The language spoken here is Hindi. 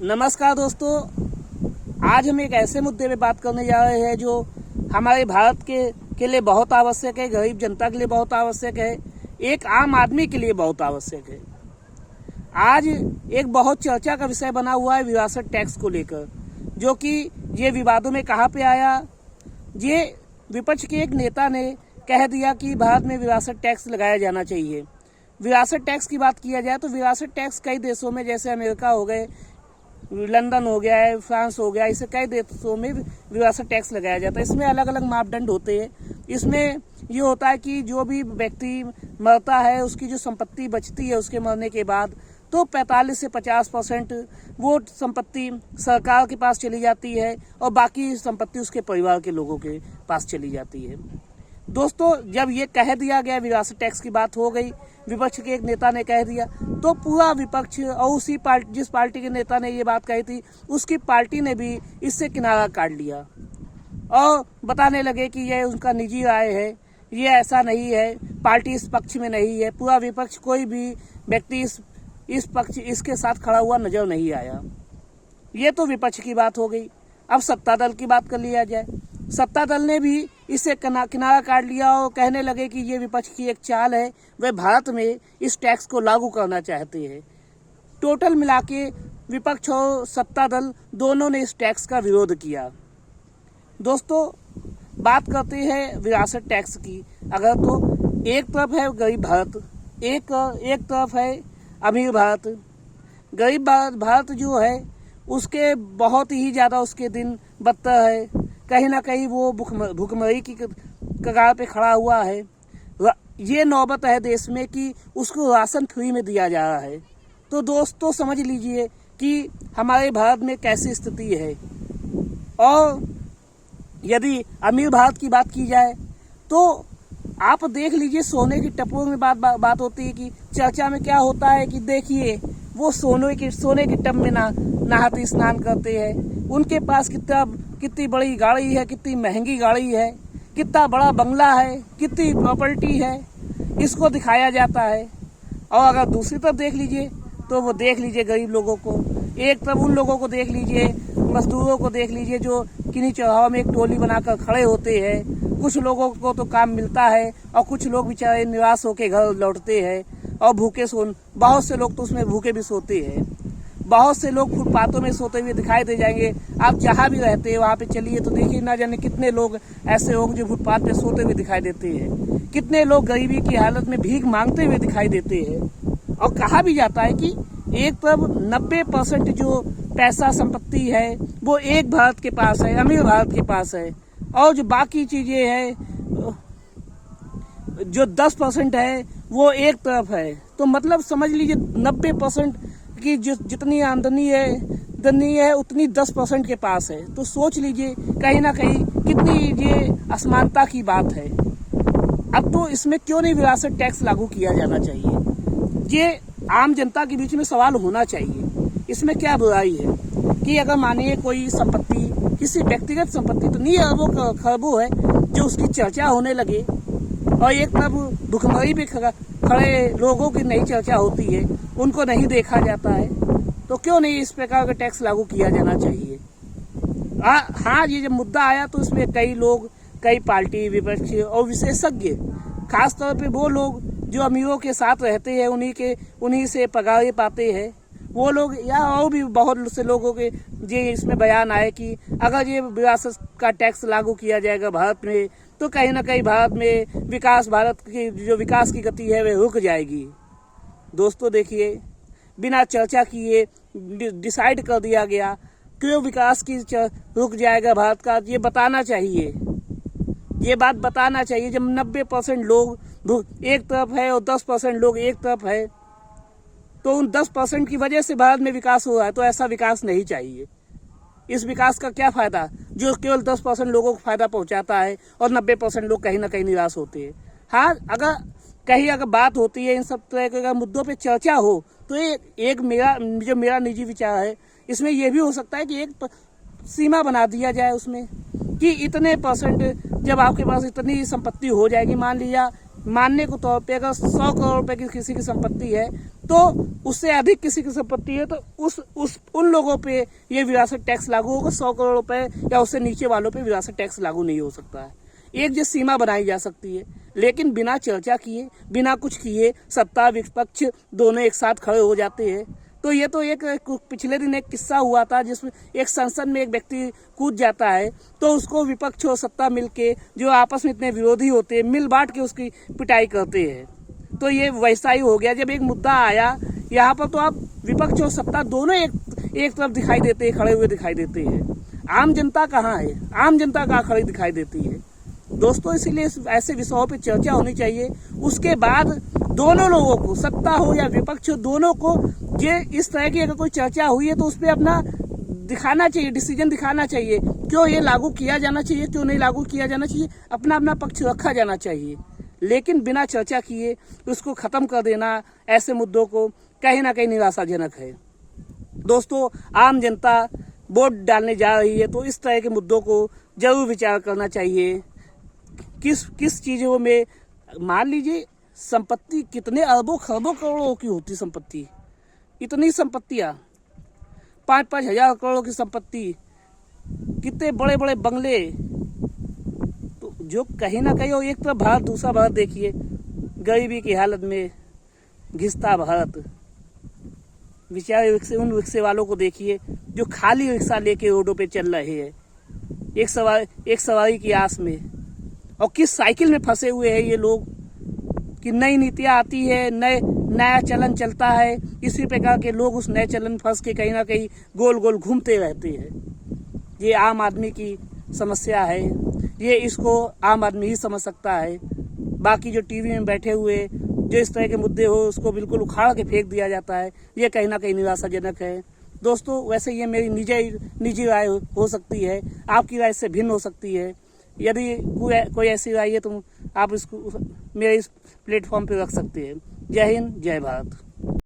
नमस्कार दोस्तों, आज हम एक ऐसे मुद्दे पे बात करने जा रहे हैं जो हमारे भारत के लिए बहुत आवश्यक है, गरीब जनता के लिए बहुत आवश्यक है, एक आम आदमी के लिए बहुत आवश्यक है। आज एक बहुत चर्चा का विषय बना हुआ है विरासत टैक्स को लेकर, जो कि ये विवादों में कहाँ पे आया। ये विपक्ष के एक नेता ने कह दिया कि भारत में विरासत टैक्स लगाया जाना चाहिए। विरासत टैक्स की बात किया जाए तो विरासत टैक्स कई देशों में, जैसे अमेरिका हो गए, लंदन हो गया है, फ्रांस हो गया, इसे कई देशों में विरासत टैक्स लगाया जाता है। इसमें अलग अलग मापदंड होते हैं। इसमें ये होता है कि जो भी व्यक्ति मरता है उसकी जो संपत्ति बचती है उसके मरने के बाद, तो 45 से 50% वो संपत्ति सरकार के पास चली जाती है और बाकी संपत्ति उसके परिवार के लोगों के पास चली जाती है। दोस्तों, जब ये कह दिया गया, विरासत टैक्स की बात हो गई, विपक्ष के एक नेता ने कह दिया, तो पूरा विपक्ष और उसी पार्टी, जिस पार्टी के नेता ने ये बात कही थी, उसकी पार्टी ने भी इससे किनारा काट लिया और बताने लगे कि ये उनका निजी राय है, ये ऐसा नहीं है, पार्टी इस पक्ष में नहीं है। पूरा विपक्ष, कोई भी व्यक्ति इसके साथ खड़ा हुआ नजर नहीं आया। ये तो विपक्ष की बात हो गई। अब सत्ता दल की बात कर लिया जाए। सत्ता दल ने भी इससे किनारा काट लिया और कहने लगे कि ये विपक्ष की एक चाल है, वे भारत में इस टैक्स को लागू करना चाहते हैं। टोटल मिला के विपक्ष और सत्ता दल दोनों ने इस टैक्स का विरोध किया। दोस्तों, बात करते हैं विरासत टैक्स की। अगर तो एक तरफ है गरीब भारत, एक तरफ है अमीर भारत। गरीब भारत जो है उसके बहुत ही ज़्यादा उसके दिन बदतर है। कहीं ना कहीं वो भुखमरी की कगार पे खड़ा हुआ है। ये नौबत है देश में कि उसको राशन फ्री में दिया जा रहा है। तो दोस्तों, समझ लीजिए कि हमारे भारत में कैसी स्थिति है। और यदि अमीर भारत की बात की जाए तो आप देख लीजिए, सोने की टपों में बात होती है कि चर्चा में क्या होता है कि देखिए वो सोने के टब में नहाते स्नान करते हैं। उनके पास कितनी बड़ी गाड़ी है, कितनी महंगी गाड़ी है, कितना बड़ा बंगला है, कितनी प्रॉपर्टी है, इसको दिखाया जाता है। और अगर दूसरी तरफ देख लीजिए तो वो देख लीजिए गरीब लोगों को। एक तरफ उन लोगों को देख लीजिए, मजदूरों को देख लीजिए जो किन्हीं चौराहों में एक टोली बनाकर खड़े होते हैं। कुछ लोगों को तो काम मिलता है और कुछ लोग बेचारे निराश होकर घर लौटते हैं और भूखे बहुत से लोग तो उसमें भूखे भी सोते हैं। बहुत से लोग फुटपाथों में सोते हुए दिखाई दे जाएंगे। आप जहाँ भी रहते हैं वहाँ पे चलिए तो देखिए, ना जाने कितने लोग ऐसे होंगे जो फुटपाथ पे सोते हुए दिखाई देते हैं। कितने लोग गरीबी की हालत में भीख मांगते हुए दिखाई देते हैं। और कहा भी जाता है कि एक तरफ 90% जो पैसा संपत्ति है वो एक भारत के पास है, अमीर भारत के पास है, और जो बाकी चीजें हैं, जो 10% है वो एक तरफ है। तो मतलब समझ लीजिए 90% की जितनी आमदनी है उतनी 10% के पास है। तो सोच लीजिए कहीं ना कहीं कितनी ये असमानता की बात है। अब तो इसमें क्यों नहीं विरासत टैक्स लागू किया जाना चाहिए? ये आम जनता के बीच में सवाल होना चाहिए। इसमें क्या बुराई है कि अगर मानिए कोई संपत्ति, किसी व्यक्तिगत संपत्ति तो नहीं, अरबों खरबों है, जो उसकी चर्चा होने लगे और एक तरफ भुखमरी पे खड़े लोगों की नहीं चर्चा होती है, उनको नहीं देखा जाता है, तो क्यों नहीं इस प्रकार का टैक्स लागू किया जाना चाहिए? हाँ, ये जब मुद्दा आया तो इसमें कई लोग, कई पार्टी, विपक्ष और विशेषज्ञ, खासतौर पे वो लोग जो अमीरों के साथ रहते हैं, उन्हीं से पगारें पाते हैं, वो लोग, या और भी बहुत से लोगों के ये इसमें बयान आए कि अगर ये विरासत का टैक्स लागू किया जाएगा भारत में तो कहीं ना कहीं भारत में भारत की जो विकास की गति है वह रुक जाएगी। दोस्तों देखिए, बिना चर्चा किए डिसाइड कर दिया गया क्यों विकास की रुक जाएगा भारत का। ये बताना चाहिए, ये बात बताना चाहिए। जब 90% लोग एक तरफ है और 10% लोग एक तरफ है, तो उन 10% की वजह से भारत में विकास हो रहा है। तो ऐसा विकास नहीं चाहिए। इस विकास का क्या फायदा जो केवल 10% लोगों को फायदा पहुंचाता है और 90% लोग कहीं ना कहीं निराश होते हैं। हाँ, अगर बात होती है इन सब तरह के मुद्दों पे चर्चा हो तो एक मेरा निजी विचार है, इसमें यह भी हो सकता है कि एक सीमा बना दिया जाए उसमें कि इतने %, जब आपके पास इतनी संपत्ति हो जाएगी, मान लिया मानने को तौर पे अगर 100 करोड़ रुपए की किसी की संपत्ति है तो उससे अधिक किसी की संपत्ति है तो उन लोगों पे ये विरासत टैक्स लागू होगा। 100 करोड़ रुपए या उससे नीचे वालों पे विरासत टैक्स लागू नहीं हो सकता है। एक जो सीमा बनाई जा सकती है, लेकिन बिना चर्चा किए, बिना कुछ किए सत्ता विपक्ष दोनों एक साथ खड़े हो जाते हैं। तो ये तो एक पिछले दिन एक किस्सा हुआ था जिसमें एक संसद में एक व्यक्ति कूद जाता है तो उसको विपक्ष और सत्ता मिलके, जो आपस में इतने विरोधी होते हैं, मिल बांट के उसकी पिटाई करते हैं। तो ये वैसा ही हो गया। जब एक मुद्दा आया यहाँ पर तो आप विपक्ष और सत्ता दोनों एक तरफ दिखाई देते हैं, खड़े हुए दिखाई देते हैं। आम जनता कहाँ है? आम जनता कहाँ खड़ी दिखाई देती है? दोस्तों, इसीलिए ऐसे विषयों पे चर्चा होनी चाहिए। उसके बाद दोनों लोगों को, सत्ता हो या विपक्ष हो, दोनों को ये इस तरह की अगर कोई चर्चा हुई है तो उस पर अपना दिखाना चाहिए, डिसीजन दिखाना चाहिए। क्यों ये लागू किया जाना चाहिए, क्यों नहीं लागू किया जाना चाहिए, अपना अपना पक्ष रखा जाना चाहिए। लेकिन बिना चर्चा किए उसको खत्म कर देना ऐसे मुद्दों को कहीं ना कहीं निराशाजनक है। दोस्तों, आम जनता वोट डालने जा रही है तो इस तरह के मुद्दों को जरूर विचार करना चाहिए। किस चीजों में, मान लीजिए संपत्ति कितने अरबों खरबों करोड़ों की होती संपत्ति, इतनी संपत्तियां, 5-5 हजार करोड़ की संपत्ति, कितने बड़े बड़े बंगले, तो जो कहीं ना कहीं, और एक तरफ भारत, दूसरा भारत देखिए गरीबी की हालत में घिसता भारत। बेचारे उन रिक्शे वालों को देखिए जो खाली रिक्शा लेके रोडों पे चल रहे हैं एक सवारी की आस में, और किस साइकिल में फंसे हुए हैं ये लोग कि नई नीतियां आती है, नया चलन चलता है, इसी प्रकार के लोग उस नए चलन फंस के कहीं ना कहीं गोल गोल घूमते रहते हैं। ये आम आदमी की समस्या है, ये इसको आम आदमी ही समझ सकता है। बाकी जो टीवी में बैठे हुए जो इस तरह के मुद्दे हो उसको बिल्कुल उखाड़ के फेंक दिया जाता है, ये कहीं ना कहीं निराशाजनक है। दोस्तों, वैसे ये मेरी निजी राय हो सकती है, आपकी राय से भिन्न हो सकती है। यदि कोई ऐसी राय है तो आप इसको मेरे इस प्लेटफॉर्म पे रख सकते हैं। जय हिंद, जय भारत।